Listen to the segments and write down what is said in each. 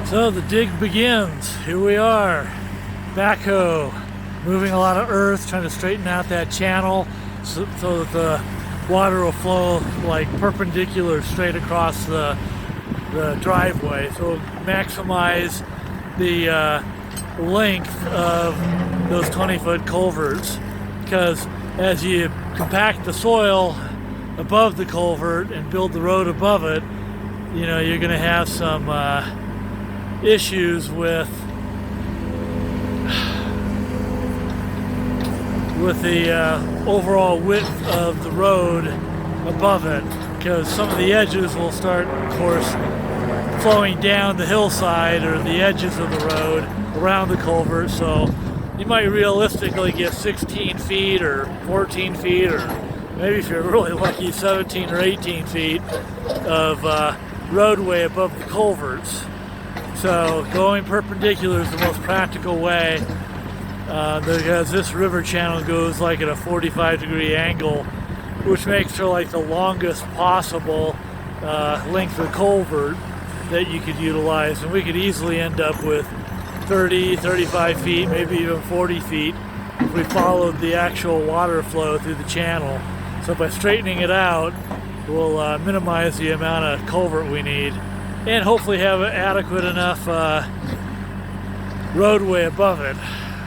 So the dig begins. Here we are. Backhoe, moving a lot of earth, trying to straighten out that channel so that the water will flow like perpendicular straight across the driveway. So maximize the length of those 20-foot culverts, because as you compact the soil above the culvert and build the road above it, you know, you're going to have some issues with the overall width of the road above it, because some of the edges will start, of course, flowing down the hillside or the edges of the road around the culvert. So you might realistically get 16 feet or 14 feet, or maybe if you're really lucky 17 or 18 feet of roadway above the culverts. So going perpendicular is the most practical way, because this river channel goes like at a 45-degree angle, which makes for like the longest possible length of culvert that you could utilize. And we could easily end up with 30, 35 feet, maybe even 40 feet if we followed the actual water flow through the channel. So by straightening it out, we'll minimize the amount of culvert we need, and hopefully have adequate enough roadway above it.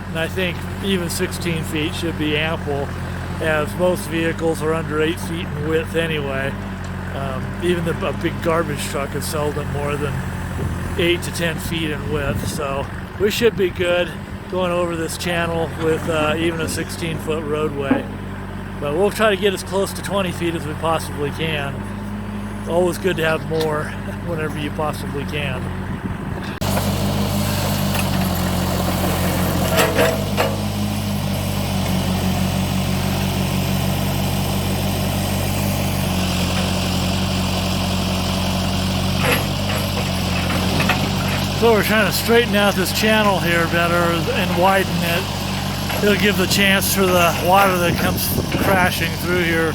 And I think even 16 feet should be ample, as most vehicles are under 8 feet in width anyway. Even a big garbage truck is seldom more than 8 to 10 feet in width. So we should be good going over this channel with even a 16-foot roadway. But we'll try to get as close to 20 feet as we possibly can. It's always good to have more whenever you possibly can. So we're trying to straighten out this channel here better and widen it. It'll give the chance for the water that comes crashing through here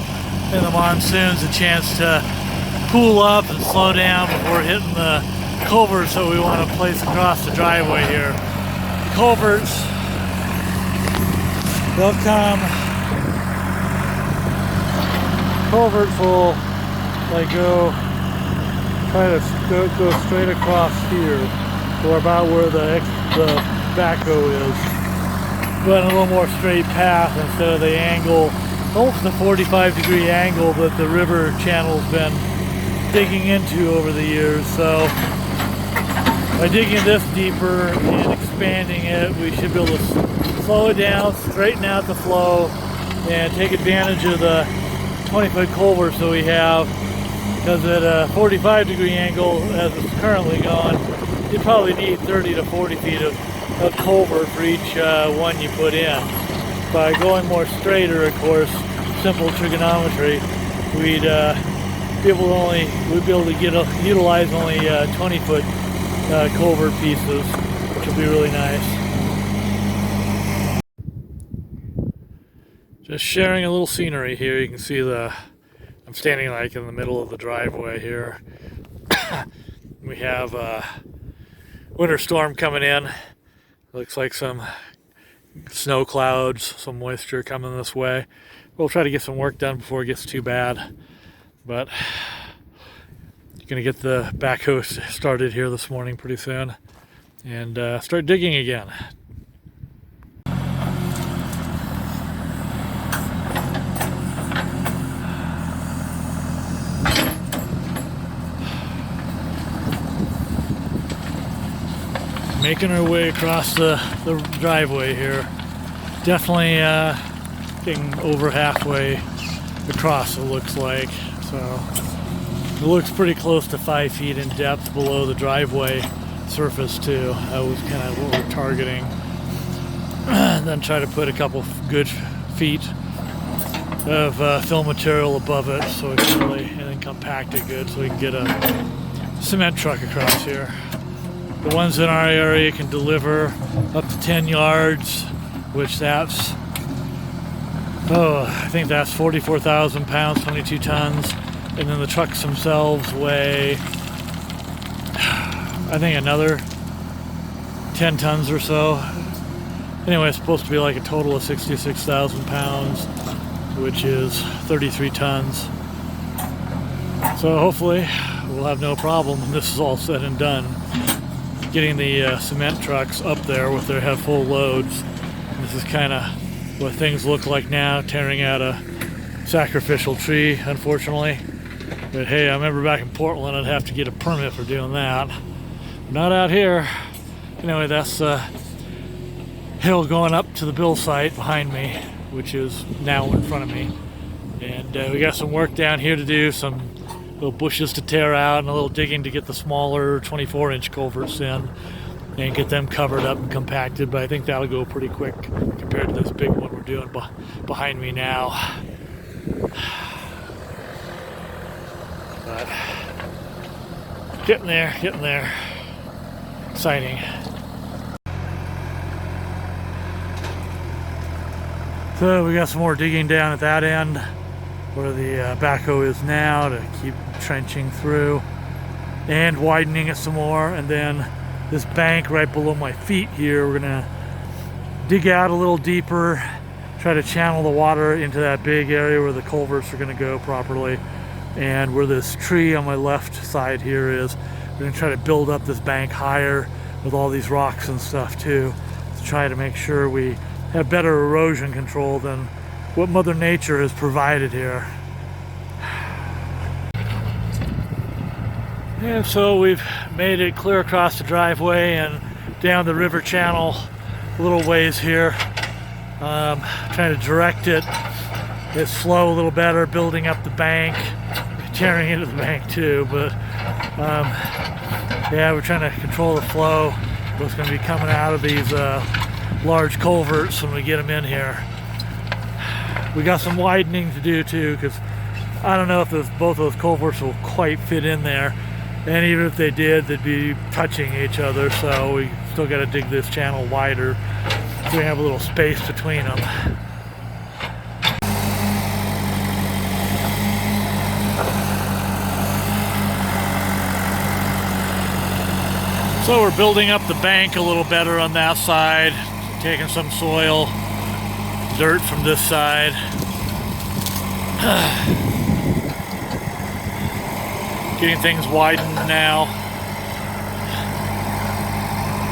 in the monsoons a chance to cool up and slow down before hitting the culverts that we want to place across the driveway here. The culverts, they'll come, culverts will like try to go straight across here, or about where the backhoe is, but a little more straight path instead of the angle, almost the 45-degree angle that the river channel's been digging into over the years. So by digging this deeper and expanding it, we should be able to slow it down, straighten out the flow, and take advantage of the 20-foot culverts that we have, because at a 45-degree angle, as it's currently going, you probably need 30 to 40 feet of culvert for each one you put in. By going more straighter, of course, simple trigonometry, we'd be able to utilize only 20-foot culvert pieces, which would be really nice. Just sharing a little scenery here. You can see I'm standing like in the middle of the driveway here. We have winter storm coming in. Looks like some snow clouds, some moisture coming this way. We'll try to get some work done before it gets too bad. But you're going to get the backhoe started here this morning pretty soon and start digging again. Making our way across the driveway here. Definitely getting over halfway across, it looks like. So it looks pretty close to 5 feet in depth below the driveway surface too. That was kind of what we're targeting. And then try to put a couple good feet of fill material above it, so it can really, and then compact it good so we can get a cement truck across here. The ones in our area can deliver up to 10 yards, which I think that's 44,000 pounds, 22 tons. And then the trucks themselves weigh, I think, another 10 tons or so. Anyway, it's supposed to be like a total of 66,000 pounds, which is 33 tons. So hopefully we'll have no problem when this is all said and done, getting the cement trucks up there with their have full loads. This is kind of what things look like now, tearing out a sacrificial tree, unfortunately. But hey, I remember back in Portland I'd have to get a permit for doing that. Not out here. Anyway, that's hill going up to the bill site behind me, which is now in front of me. And we got some work down here to do, some little bushes to tear out and a little digging to get the smaller 24-inch culverts in and get them covered up and compacted. But I think that'll go pretty quick compared to this big one we're doing behind me now. But getting there. Exciting. So we got some more digging down at that end where the backhoe is now to keep trenching through and widening it some more. And then this bank right below my feet here, we're gonna dig out a little deeper, try to channel the water into that big area where the culverts are gonna go properly. And where this tree on my left side here is, we're gonna try to build up this bank higher with all these rocks and stuff too, to try to make sure we have better erosion control than what Mother Nature has provided here. And so we've made it clear across the driveway and down the river channel a little ways here. Trying to direct it slow a little better, building up the bank, tearing into the bank too, but yeah, we're trying to control the flow, what's going to be coming out of these large culverts when we get them in here. We got some widening to do too, because I don't know if both those culverts will quite fit in there, and even if they did, they'd be touching each other, so we still got to dig this channel wider so we have a little space between them. So we're building up the bank a little better on that side, taking some soil, dirt from this side. Getting things widened now.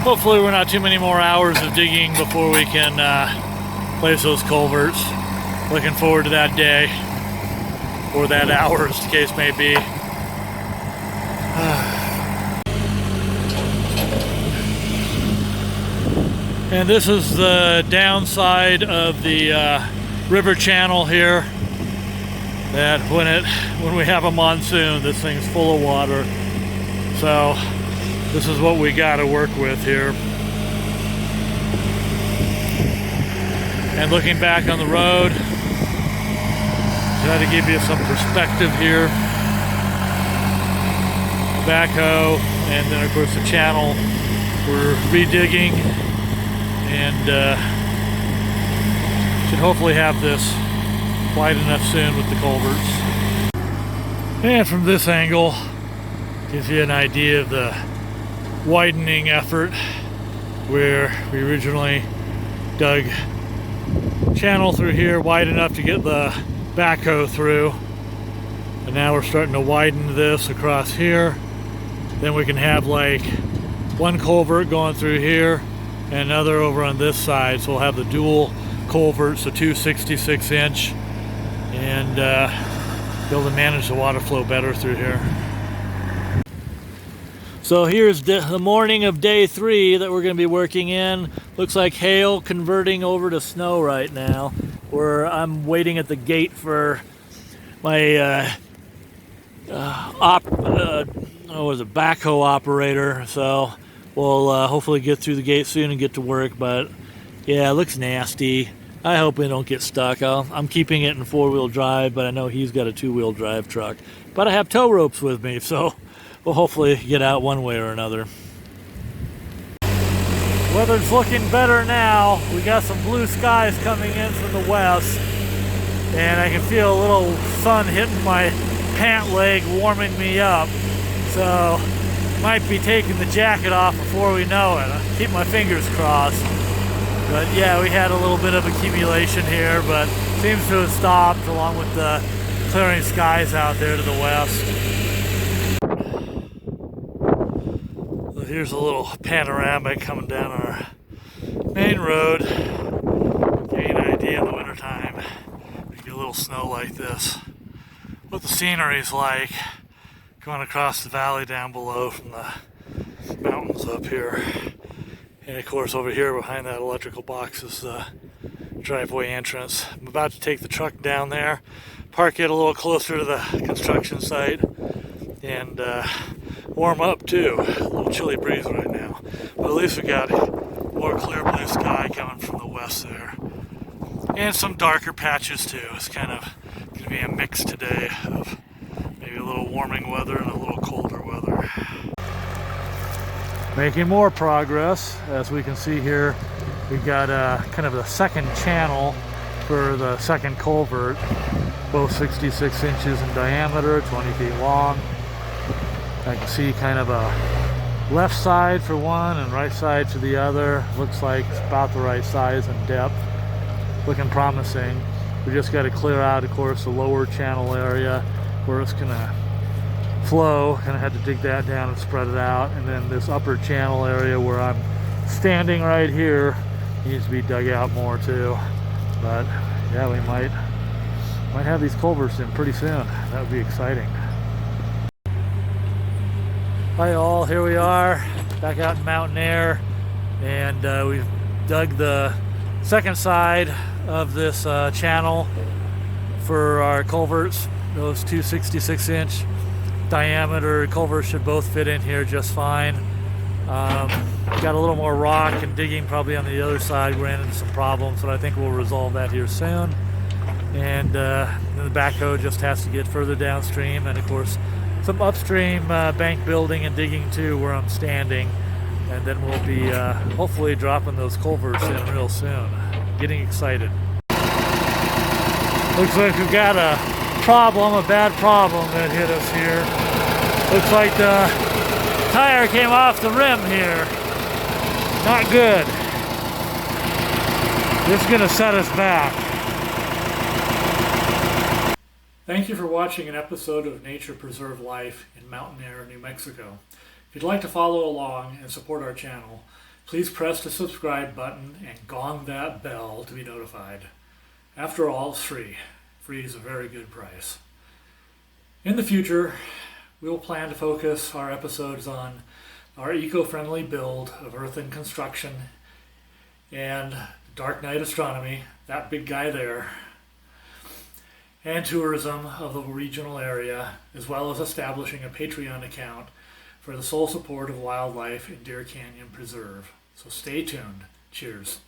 Hopefully we're not too many more hours of digging before we can place those culverts. Looking forward to that day, or that hour as the case may be. And this is the downside of the river channel here. That when we have a monsoon, this thing's full of water. So this is what we got to work with here. And looking back on the road, try to give you some perspective here. Backhoe, and then of course the channel we're redigging. And should hopefully have this wide enough soon with the culverts. And from this angle, gives you an idea of the widening effort, where we originally dug channel through here wide enough to get the backhoe through. And now we're starting to widen this across here. Then we can have like one culvert going through here, and another over on this side, so we'll have the dual culverts, the two 66-inch, and be able to manage the water flow better through here. So here's the morning of day 3 that we're going to be working in. Looks like hail converting over to snow right now, where I'm waiting at the gate for my backhoe operator. So we'll hopefully get through the gate soon and get to work, but yeah, it looks nasty. I hope we don't get stuck. I'm keeping it in 4-wheel drive, but I know he's got a 2-wheel drive truck. But I have tow ropes with me, so we'll hopefully get out one way or another. Weather's looking better now. We got some blue skies coming in from the west, and I can feel a little sun hitting my pant leg, warming me up. So might be taking the jacket off before we know it. I keep my fingers crossed. But yeah, we had a little bit of accumulation here, but seems to have stopped along with the clearing skies out there to the west. So here's a little panoramic coming down our main road. Give you an idea in the wintertime. We get a little snow like this. What the scenery's like going across the valley down below from the mountains up here. And of course over here behind that electrical box is the driveway entrance. I'm about to take the truck down there, park it a little closer to the construction site, and warm up too. A little chilly breeze right now. But at least we got more clear blue sky coming from the west there. And some darker patches too. It's kind of going to be a mix today of maybe a little warming weather and a little colder weather. Making more progress. As we can see here, we've got kind of a second channel for the second culvert, both 66 inches in diameter, 20 feet long. I can see kind of a left side for one and right side for the other. Looks like it's about the right size and depth. Looking promising. We just got to clear out, of course, the lower channel area where it's gonna flow. Kind of had to dig that down and spread it out, and then this upper channel area where I'm standing right here needs to be dug out more too. But yeah, we might have these culverts in pretty soon. That would be exciting. Hi all, here we are back out in mountain air, and we've dug the second side of this channel for our culverts. Those two 66-inch diameter culverts should both fit in here just fine. Got a little more rock and digging probably on the other side. We're into some problems, but I think we'll resolve that here soon. And then the backhoe just has to get further downstream, and of course some upstream bank building and digging too where I'm standing. And then we'll be hopefully dropping those culverts in real soon. Getting excited. Looks like we've got a problem, a bad problem that hit us here. Looks like the tire came off the rim here. Not good. This is gonna set us back. Thank you for watching an episode of Nature Preserve Life in Mountain Air, New Mexico. If you'd like to follow along and support our channel, please press the subscribe button and gong that bell to be notified. After all, it's free. Free is a very good price. In the future, we will plan to focus our episodes on our eco-friendly build of earthen construction and dark night astronomy, that big guy there, and tourism of the regional area, as well as establishing a Patreon account for the sole support of wildlife in Deer Canyon Preserve. So stay tuned. Cheers.